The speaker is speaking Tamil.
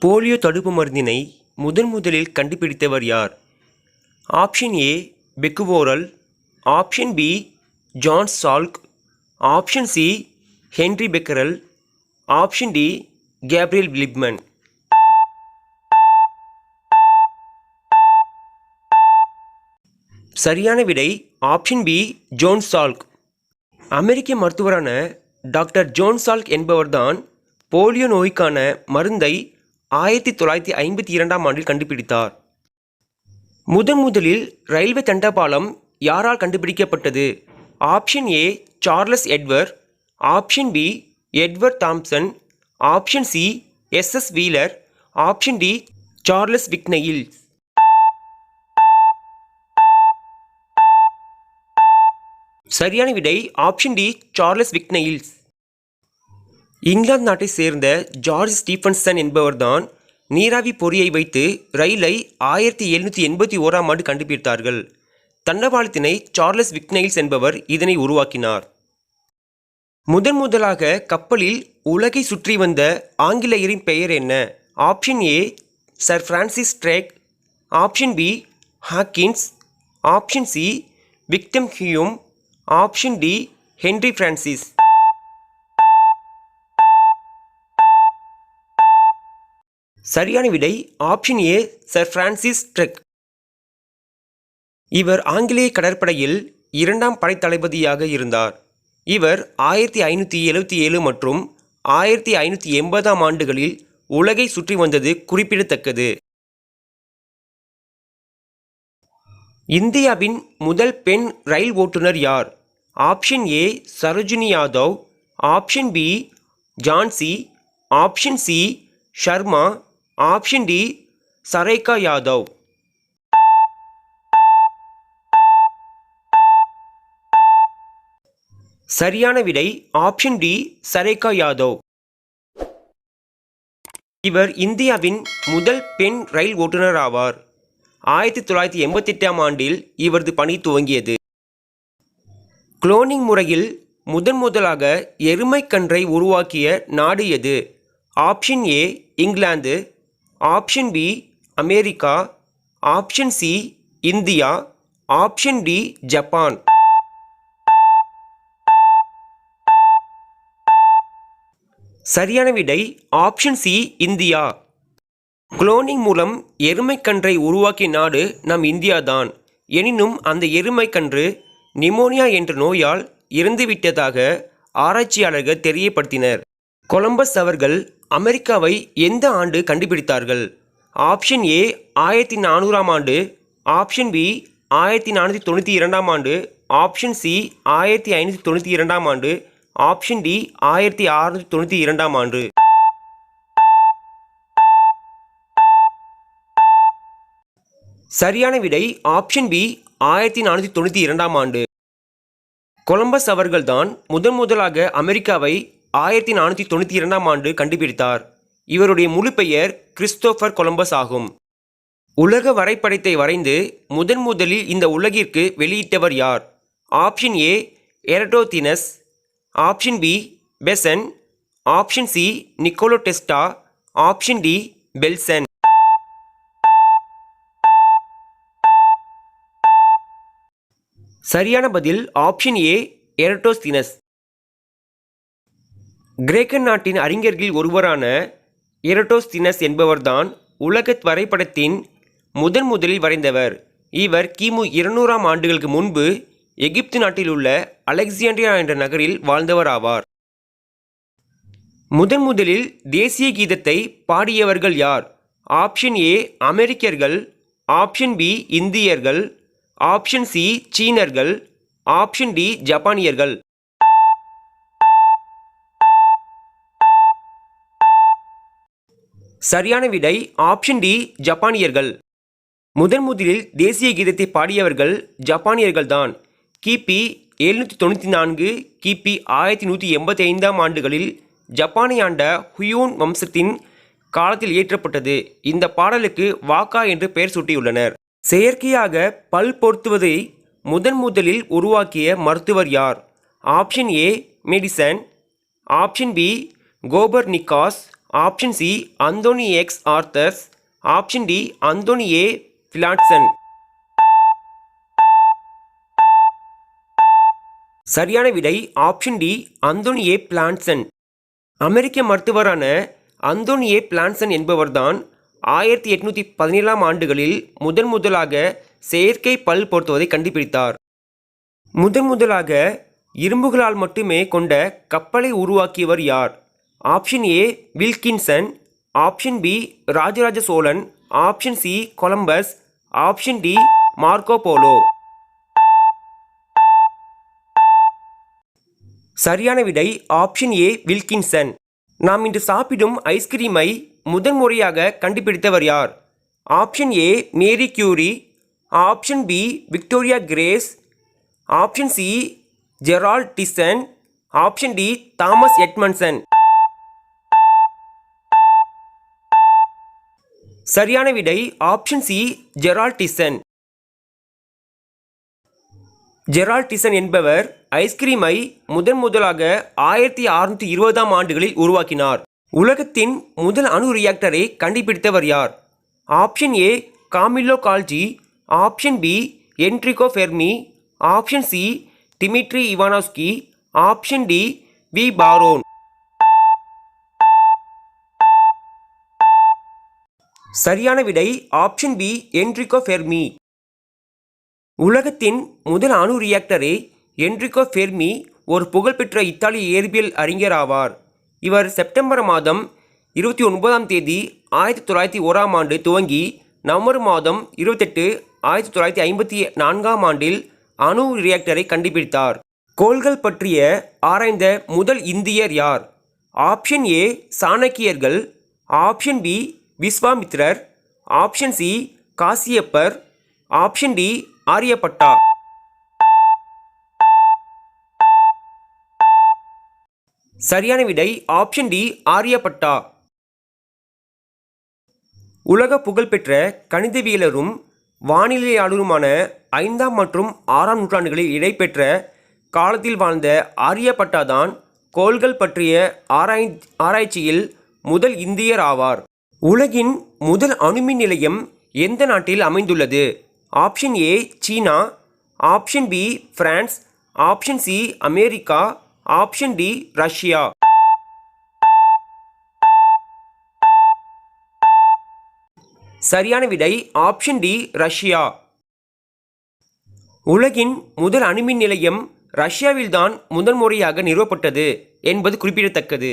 போலியோ தடுப்பு மருந்தினை முதலில் கண்டுபிடித்தவர் யார்? Option A Becquerel, option B John Salk, option C Henri Becquerel, option D Gabriel Lippmann. சரியான விடை ஆப்ஷன் பி ஜோன் சால்க். அமெரிக்க மருத்துவரான டாக்டர் ஜோன் சால்க் என்பவர்தான் போலியோ நோய்க்கான மருந்தை 1952ஆம் ஆண்டில் கண்டுபிடித்தார். முதலில் ரயில்வே தண்டவாளம் யாரால் கண்டுபிடிக்கப்பட்டது? Option A Charles Edward, option B Edward Thomson, option C S Wheeler, option D Charles Vignoles. சரியான விடை option D Charles Vignoles. England நாட்டை சேர்ந்த ஜார்ஜ் ஸ்டீபன்சன் என்பவர்தான் நீராவி பொறியை வைத்து ரயிலை 1781ஆம் ஆண்டு கண்டுபிடித்தார்கள். தண்டவாளத்தினை சார்லஸ் விக்னெயில்ஸ் என்பவர் இதனை உருவாக்கினார். முதலாக கப்பலில் உலகை சுற்றி வந்த ஆங்கிலேயரின் பெயர் என்ன? Option A sir Francis Drake, option B Hawkins, option C விக்டம் Hume, option D Henry Francis. சரியான விடை option A sir Francis Drake. இவர் ஆங்கிலேய கடற்படையில் 2ஆம் படைத்தளபதியாக இருந்தார். இவர் 1577 மற்றும் 1580ஆம் ஆண்டுகளில் உலகை சுற்றி வந்தது குறிப்பிடத்தக்கது. இந்தியாவின் முதல் பெண் ரயில் ஓட்டுநர் யார்? Option A Sarojini Yadav, option B Jhansi, option C Sharma, option D Surekha Yadav. சரியான விடை ஆப்ஷன் டி சரேகா யாதவ். இவர் இந்தியாவின் முதல் பெண் ரயில் ஓட்டுநர் ஆவார். 1988ஆம் ஆண்டில் இவரது பணி துவங்கியது. குளோனிங் முறையில் முதலாக எருமைக்கன்றை உருவாக்கிய நாடு எது? Option A England, option B America, option C India, option D Japan. சரியான விடை ஆப்ஷன் சி இந்தியா. குளோனிங் மூலம் எருமைக்கன்றை உருவாக்கிய நாடு நம் இந்தியாதான். எனினும் அந்த எருமைக்கன்று நிமோனியா என்ற நோயால் இறந்துவிட்டதாக ஆராய்ச்சியாளர்கள் தெரியப்படுத்தினர். கொலம்பஸ் அவர்கள் அமெரிக்காவை எந்த ஆண்டு கண்டுபிடித்தார்கள்? ஆப்ஷன் ஏ 1400ஆம் ஆண்டு, ஆப்ஷன் பி 1492ஆம் ஆண்டு, ஆப்ஷன் சி 1592ஆம் ஆண்டு, ஆப்ஷன் டி 1692ஆம் ஆண்டு. சரியான விடை ஆப்ஷன் பி 1492ஆம் ஆண்டு. கொலம்பஸ் அவர்கள்தான் முதலாக அமெரிக்காவை 1492ஆம் ஆண்டு கண்டுபிடித்தார். இவருடைய முழு பெயர் கிறிஸ்டோபர் கொலம்பஸ் ஆகும். உலக வரைபடத்தை வரைந்து முதலில் இந்த உலகிற்கு வெளியிட்டவர் யார்? Option A Eratosthenes, option B Besson, option C Nikola Tesla, option D Belson. சரியான பதில் ஆப்ஷன் ஏ எரடோஸ்தினஸ். கிரேக்க நாட்டின் அறிஞர்களில் ஒருவரான எரடோஸ்தினஸ் என்பவர்தான் உலக வரைபடத்தின் முதலில் வரைந்தவர். இவர் கிமு 200ஆம் ஆண்டுகளுக்கு முன்பு எகிப்து நாட்டில் உள்ள அலெக்சாண்ட்ரியா என்ற நகரில் வாழ்ந்தவர் ஆவார். முதலில் தேசிய கீதத்தை பாடியவர்கள் யார்? ஆப்ஷன் ஏ அமெரிக்கர்கள், ஆப்ஷன் பி இந்தியர்கள், ஆப்ஷன் சி சீனர்கள், ஆப்ஷன் டி ஜப்பானியர்கள். சரியான விடை ஆப்ஷன் டி ஜப்பானியர்கள். முதலில் தேசிய கீதத்தை பாடியவர்கள் ஜப்பானியர்கள்தான். கிபி 794 கிபி 1185ஆம் ஆண்டுகளில் ஜப்பானை ஆண்ட ஹுயூன் வம்சத்தின் காலத்தில் இயற்றப்பட்டது. இந்த பாடலுக்கு வாக்கா என்று பெயர் சூட்டியுள்ளனர். செயற்கையாக பல் பொருத்துவதை முதலில் உருவாக்கிய மருத்துவர் யார்? Option A Madison, option B Copernicus, option C Anthony X Arthurs, option D Anthony A Blatson. சரியான விடை option D Anthony A Blanson. அமெரிக்க மருத்துவரான அந்தோனி ஏ பிளான்சன் என்பவர்தான் 1817ஆம் ஆண்டுகளில் முதலாக செயற்கை பல் பொருத்துவதை கண்டுபிடித்தார். முதலாக இரும்புகளால் மட்டுமே கொண்ட கப்பலை உருவாக்கியவர் யார்? Option A Wilkinson, option B Rajaraja Cholan, option C Columbus, option D Marco Polo. சரியான விடை ஆப்ஷன் ஏ வில்கின்சன். நாம் இன்று சாப்பிடும் ஐஸ்கிரீமை முதன்முறையாக கண்டுபிடித்தவர் யார்? Option A Marie Curie, option B Victoria Grace, option C Gerald Tison, option D Thomas Edmundson. சரியான விடை option C Gerald Tison. Gerald Tison என்பவர் ஐஸ்கிரீமை முதலாக 1620ஆம் ஆண்டுகளில் உருவாக்கினார். உலகத்தின் முதல் அணு ரியாக்டரை கண்டுபிடித்தவர் யார்? Option A Camillo Golgi, option B Enrico Fermi, option C Dmitri Ivanovsky, option D V Barron. சரியான விடை ஆப்ஷன் பி என்ட்ரிகோ ஃபெர்மி. உலகத்தின் முதல் அணு ரியாக்டரே என்ட்ரிகோ ஃபெர்மி ஒரு புகழ்பெற்ற இத்தாலிய இயற்பியல் அறிஞர் ஆவார். இவர் செப்டம்பர் மாதம் 29ஆம் தேதி 1901ஆம் ஆண்டு துவங்கி நவம்பர் மாதம் 28 1954ஆம் ஆண்டில் அணு ரியாக்டரை கண்டுபிடித்தார். கோள்கள் பற்றிய ஆராய்ந்த முதல் இந்தியர் யார்? ஆப்ஷன் ஏ சாணக்கியர்கள், ஆப்ஷன் பி விஸ்வாமித்ரர், ஆப்ஷன் சி காசியப்பர், ஆப்ஷன் டி ஆரியப்பட்டா. சரியான விடை ஆப்ஷன் டி ஆரியப்பட்டா. உலக புகழ்பெற்ற கணிதவியலரும் வானிலையாளருமான 5ஆம் மற்றும் 6ஆம் நூற்றாண்டுகளில் இடைப்பெற்ற காலத்தில் வாழ்ந்த ஆரியப்பட்டா தான் கோள்கள் பற்றிய ஆராய்ச்சியில் முதல் இந்தியர் ஆவார். உலகின் முதல் அணுமின் நிலையம் எந்த நாட்டில் அமைந்துள்ளது? Option A China, option B France, option C America, option D Russia. சரியான விடை ஆப்ஷன் டி ரஷ்யா. உலகின் முதல் அணுமின் நிலையம் ரஷ்யாவில்தான் முதன்முறையாக நிறுவப்பட்டது என்பது குறிப்பிடத்தக்கது.